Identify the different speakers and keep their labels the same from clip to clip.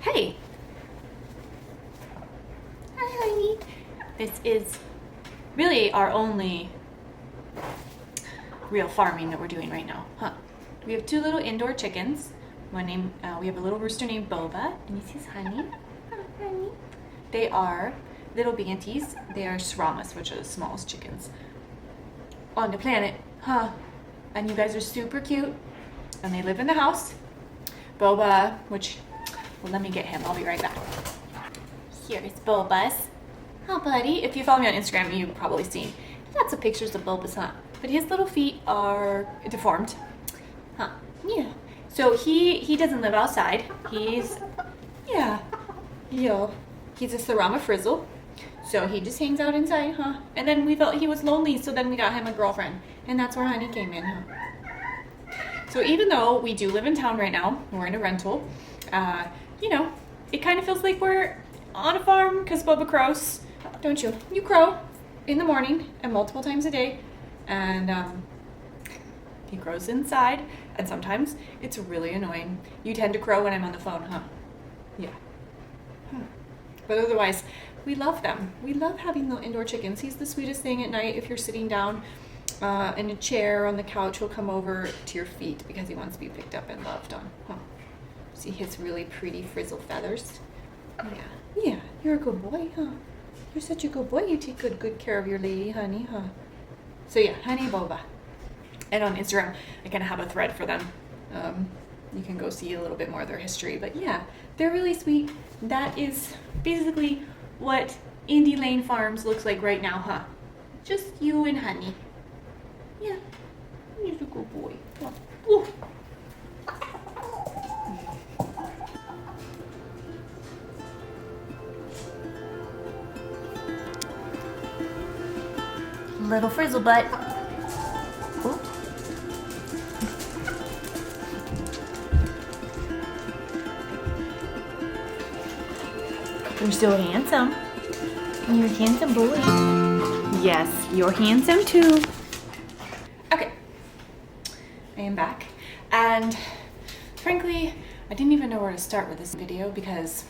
Speaker 1: Hey. Hi, honey. This is really our only real farming that we're doing right now, huh? We have two little indoor chickens. We have a little rooster named Boba, and this is Honey. Hi, Honey. They are little banties. They are Sramas, which are the smallest chickens on the planet, huh? And you guys are super cute, and they live in the house. Boba, well, let me get him. I'll be right back. Here's Boba's. Oh, buddy. If you follow me on Instagram, you've probably seen lots of pictures of Boba's, huh? But his little feet are deformed, huh? Yeah. So he doesn't live outside. He's a Sarama Frizzle. So he just hangs out inside, huh? And then we felt he was lonely, so then we got him a girlfriend. And that's where Honey came in, huh? So even though we do live in town right now, we're in a rental, it kind of feels like we're on a farm because Boba crows, don't you? You crow in the morning and multiple times a day. And he crows inside, and sometimes it's really annoying. You tend to crow when I'm on the phone, huh? Yeah. But otherwise, we love them. We love having the indoor chickens. He's the sweetest thing at night. If you're sitting down in a chair on the couch, he'll come over to your feet because he wants to be picked up and loved on. Huh? See his really pretty frizzle feathers? Yeah, you're a good boy, huh? You're such a good boy. You take good care of your lady, Honey, huh? So yeah, Honey, Boba. And on Instagram, I kind of have a thread for them. You can go see a little bit more of their history. But yeah, they're really sweet. That is basically what Indy Lane Farms looks like right now, huh? Just you and Honey. Yeah, he's a good boy. Oh. Little frizzle butt. Ooh. You're so handsome. You're a handsome boy. Yes, you're handsome too. Okay, I am back. And frankly, I didn't even know where to start with this video because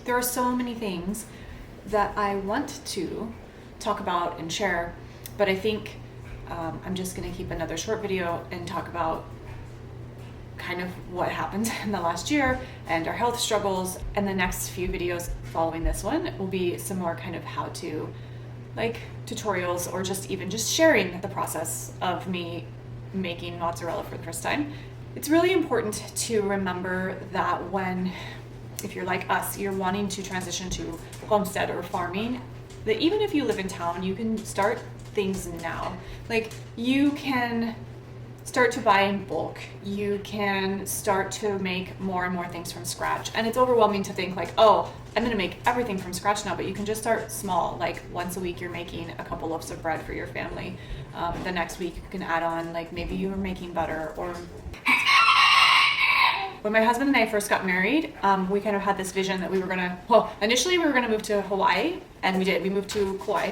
Speaker 1: there are so many things that I want to talk about and share. But I think I'm just going to keep another short video and talk about kind of what happened in the last year and our health struggles. And the next few videos following this one will be some more kind of how to, like, tutorials or just sharing the process of me making mozzarella for the first time. It's really important to remember that if you're like us, you're wanting to transition to homestead or farming, that even if you live in town, you can start things now. Like, you can start to buy in bulk. You can start to make more and more things from scratch. And it's overwhelming to think like, oh, I'm gonna make everything from scratch now, but you can just start small. Like once a week you're making a couple loaves of bread for your family. The next week you can add on, like maybe you were making butter or... When my husband and I first got married, we kind of had this vision that initially we were gonna move to Hawaii, and we did. We moved to Kauai,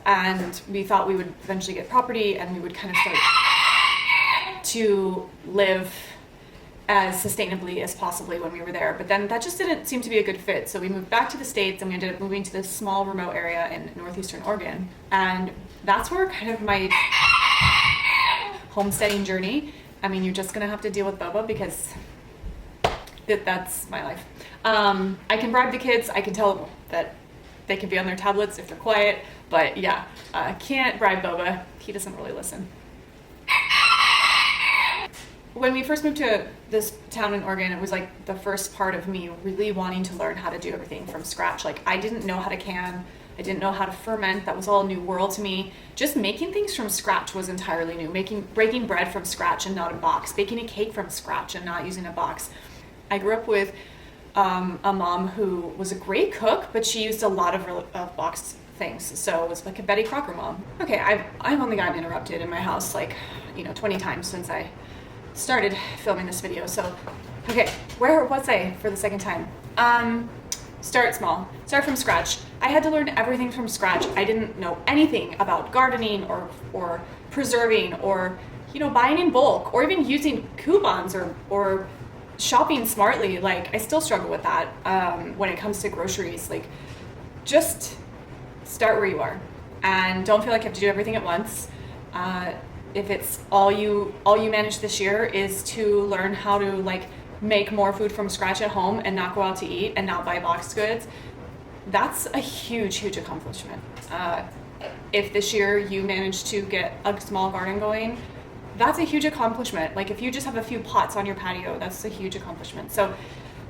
Speaker 1: and we thought we would eventually get property and we would kind of start to live as sustainably as possibly when we were there. But then that just didn't seem to be a good fit. So we moved back to the States and we ended up moving to this small remote area in northeastern Oregon. And that's where kind of my homesteading journey, I mean, you're just gonna have to deal with Boba because that's my life. I can bribe the kids. I can tell them that they can be on their tablets if they're quiet, but yeah, I can't bribe Boba. He doesn't really listen. When we first moved to this town in Oregon, it was like the first part of me really wanting to learn how to do everything from scratch. Like, I didn't know how to can, I didn't know how to ferment. That was all a new world to me. Just making things from scratch was entirely new. Breaking bread from scratch and not a box. Baking a cake from scratch and not using a box. I grew up with a mom who was a great cook, but she used a lot of boxed things. So it was like a Betty Crocker mom. Okay, I've only gotten interrupted in my house 20 times since I started filming this video. So, okay, where was I for the second time? Start small, start from scratch. I had to learn everything from scratch. I didn't know anything about gardening or preserving or, buying in bulk or even using coupons or shopping smartly, like I still struggle with that when it comes to groceries. Like, just start where you are and don't feel like you have to do everything at once. If it's all you manage this year is to learn how to like make more food from scratch at home and not go out to eat and not buy boxed goods, that's a huge accomplishment. If this year you manage to get a small garden going, that's a huge accomplishment. Like if you just have a few pots on your patio, that's a huge accomplishment. So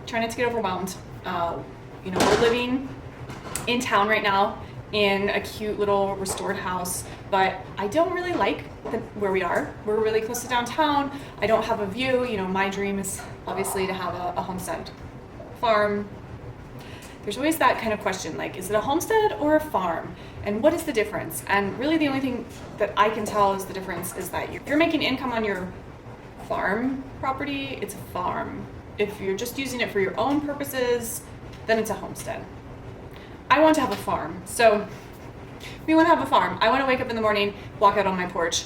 Speaker 1: try not to get overwhelmed. You know, we're living in town right now in a cute little restored house, but I don't really like where we are. We're really close to downtown. I don't have a view. You know, my dream is obviously to have a homestead farm. There's always that kind of question, like, is it a homestead or a farm? And what is the difference? And really the only thing that I can tell is the difference is that if you're making income on your farm property, it's a farm. If you're just using it for your own purposes, then it's a homestead. I want to have a farm. So we want to have a farm. I want to wake up in the morning, walk out on my porch,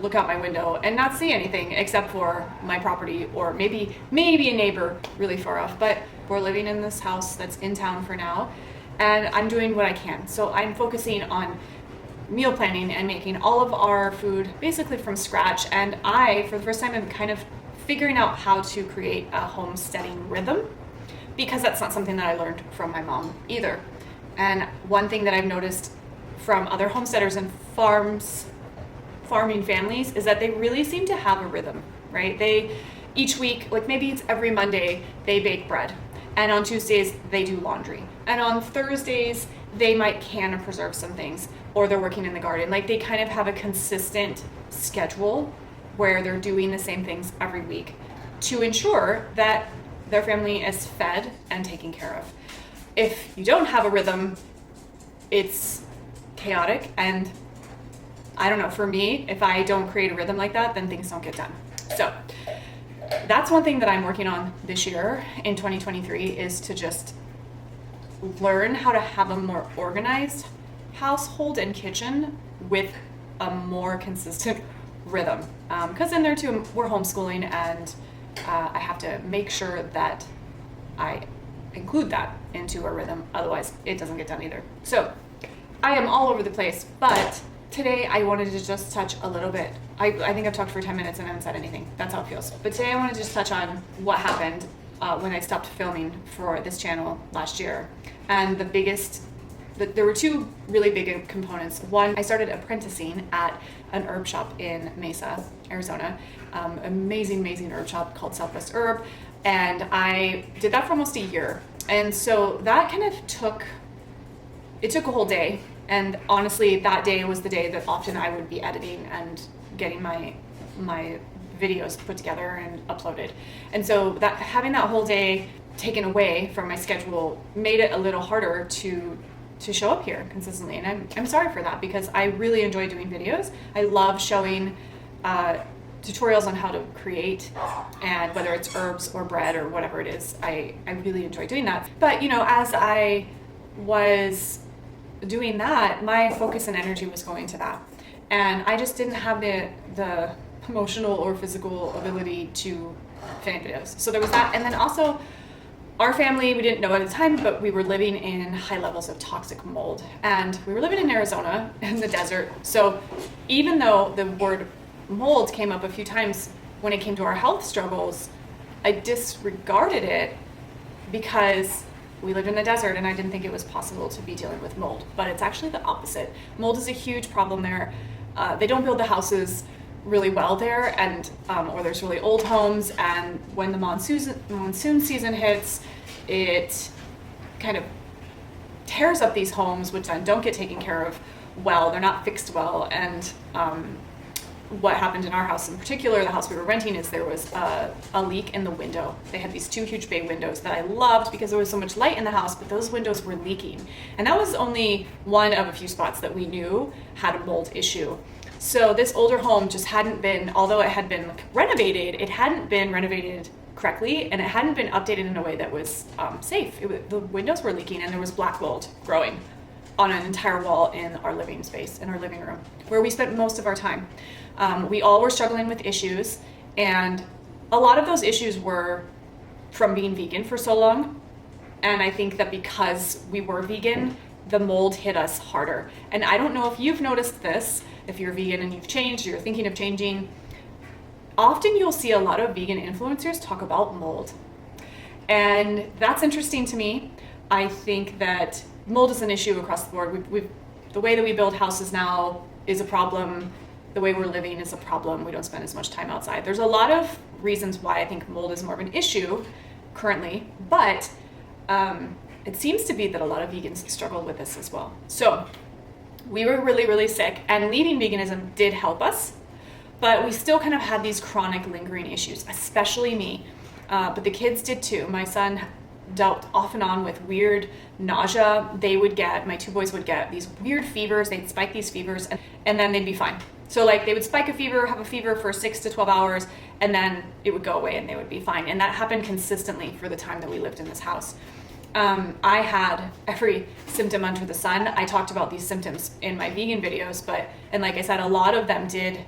Speaker 1: look out my window and not see anything except for my property or maybe a neighbor really far off. But we're living in this house that's in town for now, and I'm doing what I can. So I'm focusing on meal planning and making all of our food basically from scratch. And I, for the first time, am kind of figuring out how to create a homesteading rhythm, because that's not something that I learned from my mom either. And one thing that I've noticed from other homesteaders and farming families is that they really seem to have a rhythm, right? They, each week, like maybe it's every Monday, they bake bread. And on Tuesdays, they do laundry. And on Thursdays, they might can or preserve some things, or they're working in the garden. Like they kind of have a consistent schedule where they're doing the same things every week to ensure that their family is fed and taken care of. If you don't have a rhythm, it's chaotic. And I don't know, for me, if I don't create a rhythm like that, then things don't get done. So that's one thing that I'm working on this year in 2023, is to just learn how to have a more organized household and kitchen with a more consistent rhythm. Because in there too, we're homeschooling, and I have to make sure that I include that into a rhythm. Otherwise, it doesn't get done either. So I am all over the place, but today I wanted to just touch a little bit. I think I've talked for 10 minutes and I haven't said anything. That's how it feels. But today I want to just touch on what happened when I stopped filming for this channel last year. And there were two really big components. One, I started apprenticing at an herb shop in Mesa, Arizona. Amazing herb shop called Southwest Herb. And I did that for almost a year. And so that kind of took a whole day. And honestly, that day was the day that often I would be editing and getting my videos put together and uploaded. And so that having that whole day taken away from my schedule made it a little harder to show up here consistently. And I'm sorry for that, because I really enjoy doing videos. I love showing tutorials on how to create, and whether it's herbs or bread or whatever it is, I really enjoy doing that. But you know, as I was doing that, my focus and energy was going to that, and I just didn't have the emotional or physical ability to film videos. So there was that. And then also our family, we didn't know at the time, but we were living in high levels of toxic mold, and we were living in Arizona in the desert. So even though the word mold came up a few times when it came to our health struggles, I disregarded it because we lived in the desert and I didn't think it was possible to be dealing with mold. But it's actually the opposite. Mold is a huge problem there. They don't build the houses really well there, and or there's really old homes, and when the monsoon season hits, it kind of tears up these homes, which then don't get taken care of well. They're not fixed well. And what happened in our house in particular, the house we were renting, is there was a leak in the window. They had these two huge bay windows that I loved because there was so much light in the house, but those windows were leaking. And that was only one of a few spots that we knew had a mold issue. So this older home just hadn't been, although it had been renovated, it hadn't been renovated correctly, and it hadn't been updated in a way that was safe. The windows were leaking, and there was black mold growing on an entire wall in our living space, in our living room, where we spent most of our time. We all were struggling with issues, and a lot of those issues were from being vegan for so long. And I think that because we were vegan, the mold hit us harder. And I don't know if you've noticed this, if you're vegan and you've changed, or you're thinking of changing, often you'll see a lot of vegan influencers talk about mold. And that's interesting to me. I think that mold is an issue across the board. The way that we build houses now is a problem. The way we're living is a problem. We don't spend as much time outside. There's a lot of reasons why I think mold is more of an issue currently, but it seems to be that a lot of vegans struggle with this as well. So we were really, really sick, and leaving veganism did help us, but we still kind of had these chronic lingering issues, especially me. But the kids did too. My son dealt off and on with weird nausea. My two boys would get these weird fevers. They'd spike these fevers and then they'd be fine. So like they would spike a fever, have a fever for 6 to 12 hours, and then it would go away and they would be fine. And that happened consistently for the time that we lived in this house. I had every symptom under the sun. I talked about these symptoms in my vegan videos, and like I said, a lot of them did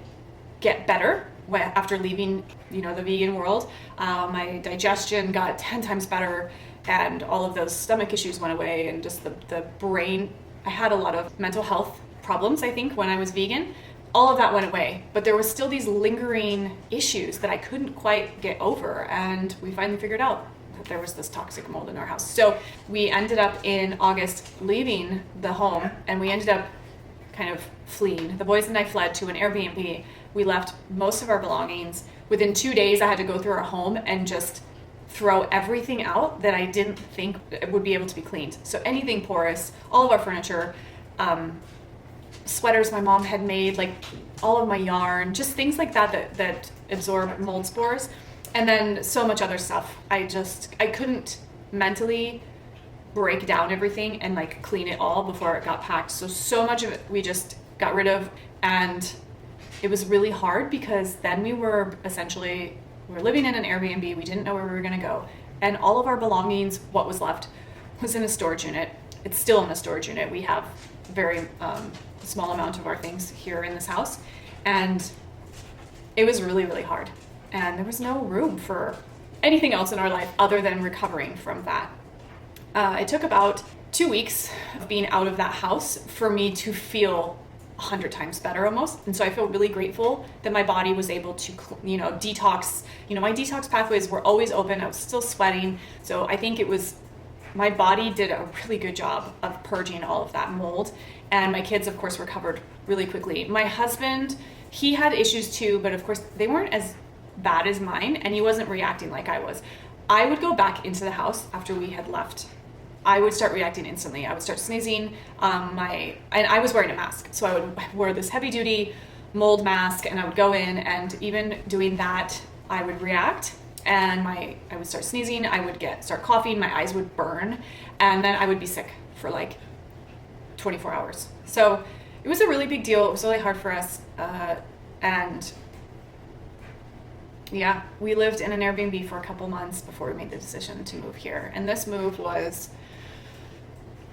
Speaker 1: get better after leaving, the vegan world. My digestion got 10 times better, and all of those stomach issues went away, and just the brain. I had a lot of mental health problems, I think, when I was vegan. All of that went away, but there was still these lingering issues that I couldn't quite get over, and we finally figured out that there was this toxic mold in our house. So we ended up in August leaving the home, and we ended up kind of fleeing. The boys and I fled to an Airbnb. We left most of our belongings. Within 2 days, I had to go through our home and just throw everything out that I didn't think would be able to be cleaned. So anything porous, all of our furniture, sweaters my mom had made, like all of my yarn, just things like that absorb mold spores. And then so much other stuff. I couldn't mentally break down everything and like clean it all before it got packed. So much of it we just got rid of, and it was really hard because then we were living in an Airbnb. We didn't know where we were going to go, and all of our belongings, what was left, was in a storage unit. It's still in a storage unit. We have a very small amount of our things here in this house, and it was really, really hard. And there was no room for anything else in our life other than recovering from that. It took about 2 weeks of being out of that house for me to feel 100 times better almost. And so I feel really grateful that my body was able to, detox. My detox pathways were always open. I was still sweating. So I think my body did a really good job of purging all of that mold. And my kids, of course, recovered really quickly. My husband, he had issues too, but of course they weren't as bad as mine, and he wasn't reacting like I was. I would go back into the house after we had left. I would start reacting instantly. I would start sneezing. And I was wearing a mask, so I wore this heavy duty mold mask, and I would go in, and even doing that, I would react, and I would start sneezing. I would start coughing. My eyes would burn, and then I would be sick for like 24 hours. So it was a really big deal. It was really hard for us, and yeah, we lived in an Airbnb for a couple months before we made the decision to move here. And this move was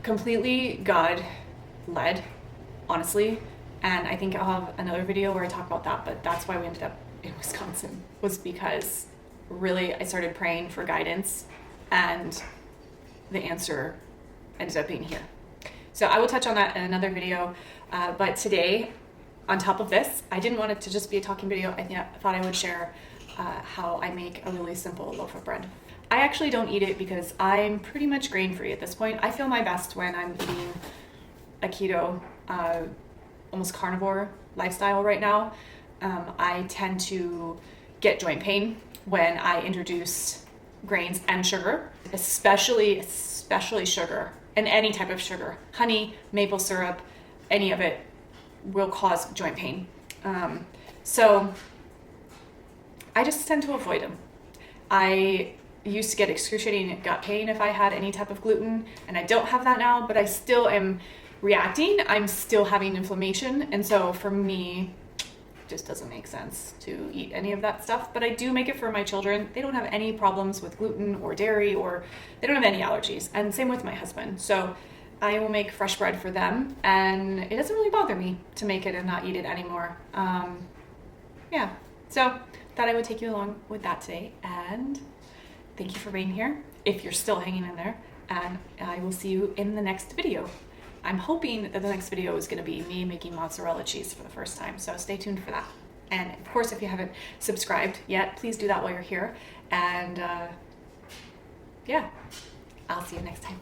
Speaker 1: completely God-led, honestly. And I think I'll have another video where I talk about that, but that's why we ended up in Wisconsin, was because really I started praying for guidance, and the answer ended up being here. So I will touch on that in another video. But today, on top of this, I didn't want it to just be a talking video. I thought I would share how I make a really simple loaf of bread. I actually don't eat it because I'm pretty much grain-free at this point. I feel my best when I'm eating a keto, almost carnivore lifestyle right now. I tend to get joint pain when I introduce grains and sugar, especially sugar, and any type of sugar. Honey, maple syrup, any of it will cause joint pain. So I just tend to avoid them. I used to get excruciating gut pain if I had any type of gluten, and I don't have that now, but I still am reacting. I'm still having inflammation, and so for me, it just doesn't make sense to eat any of that stuff. But I do make it for my children. They don't have any problems with gluten or dairy, or they don't have any allergies, and same with my husband. So I will make fresh bread for them, and it doesn't really bother me to make it and not eat it anymore. So thought I would take you along with that today, and thank you for being here, if you're still hanging in there, and I will see you in the next video. I'm hoping that the next video is going to be me making mozzarella cheese for the first time, so stay tuned for that. And of course, if you haven't subscribed yet, please do that while you're here. And yeah, I'll see you next time.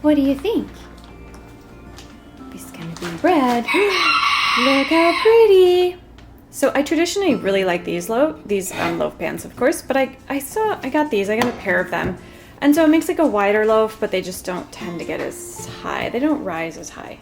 Speaker 1: What do you think? This is gonna be bread. Look how pretty. So I traditionally really like these loaf pans, of course, but I got these. I got a pair of them. And so it makes like a wider loaf, but they just don't tend to get as high. They don't rise as high.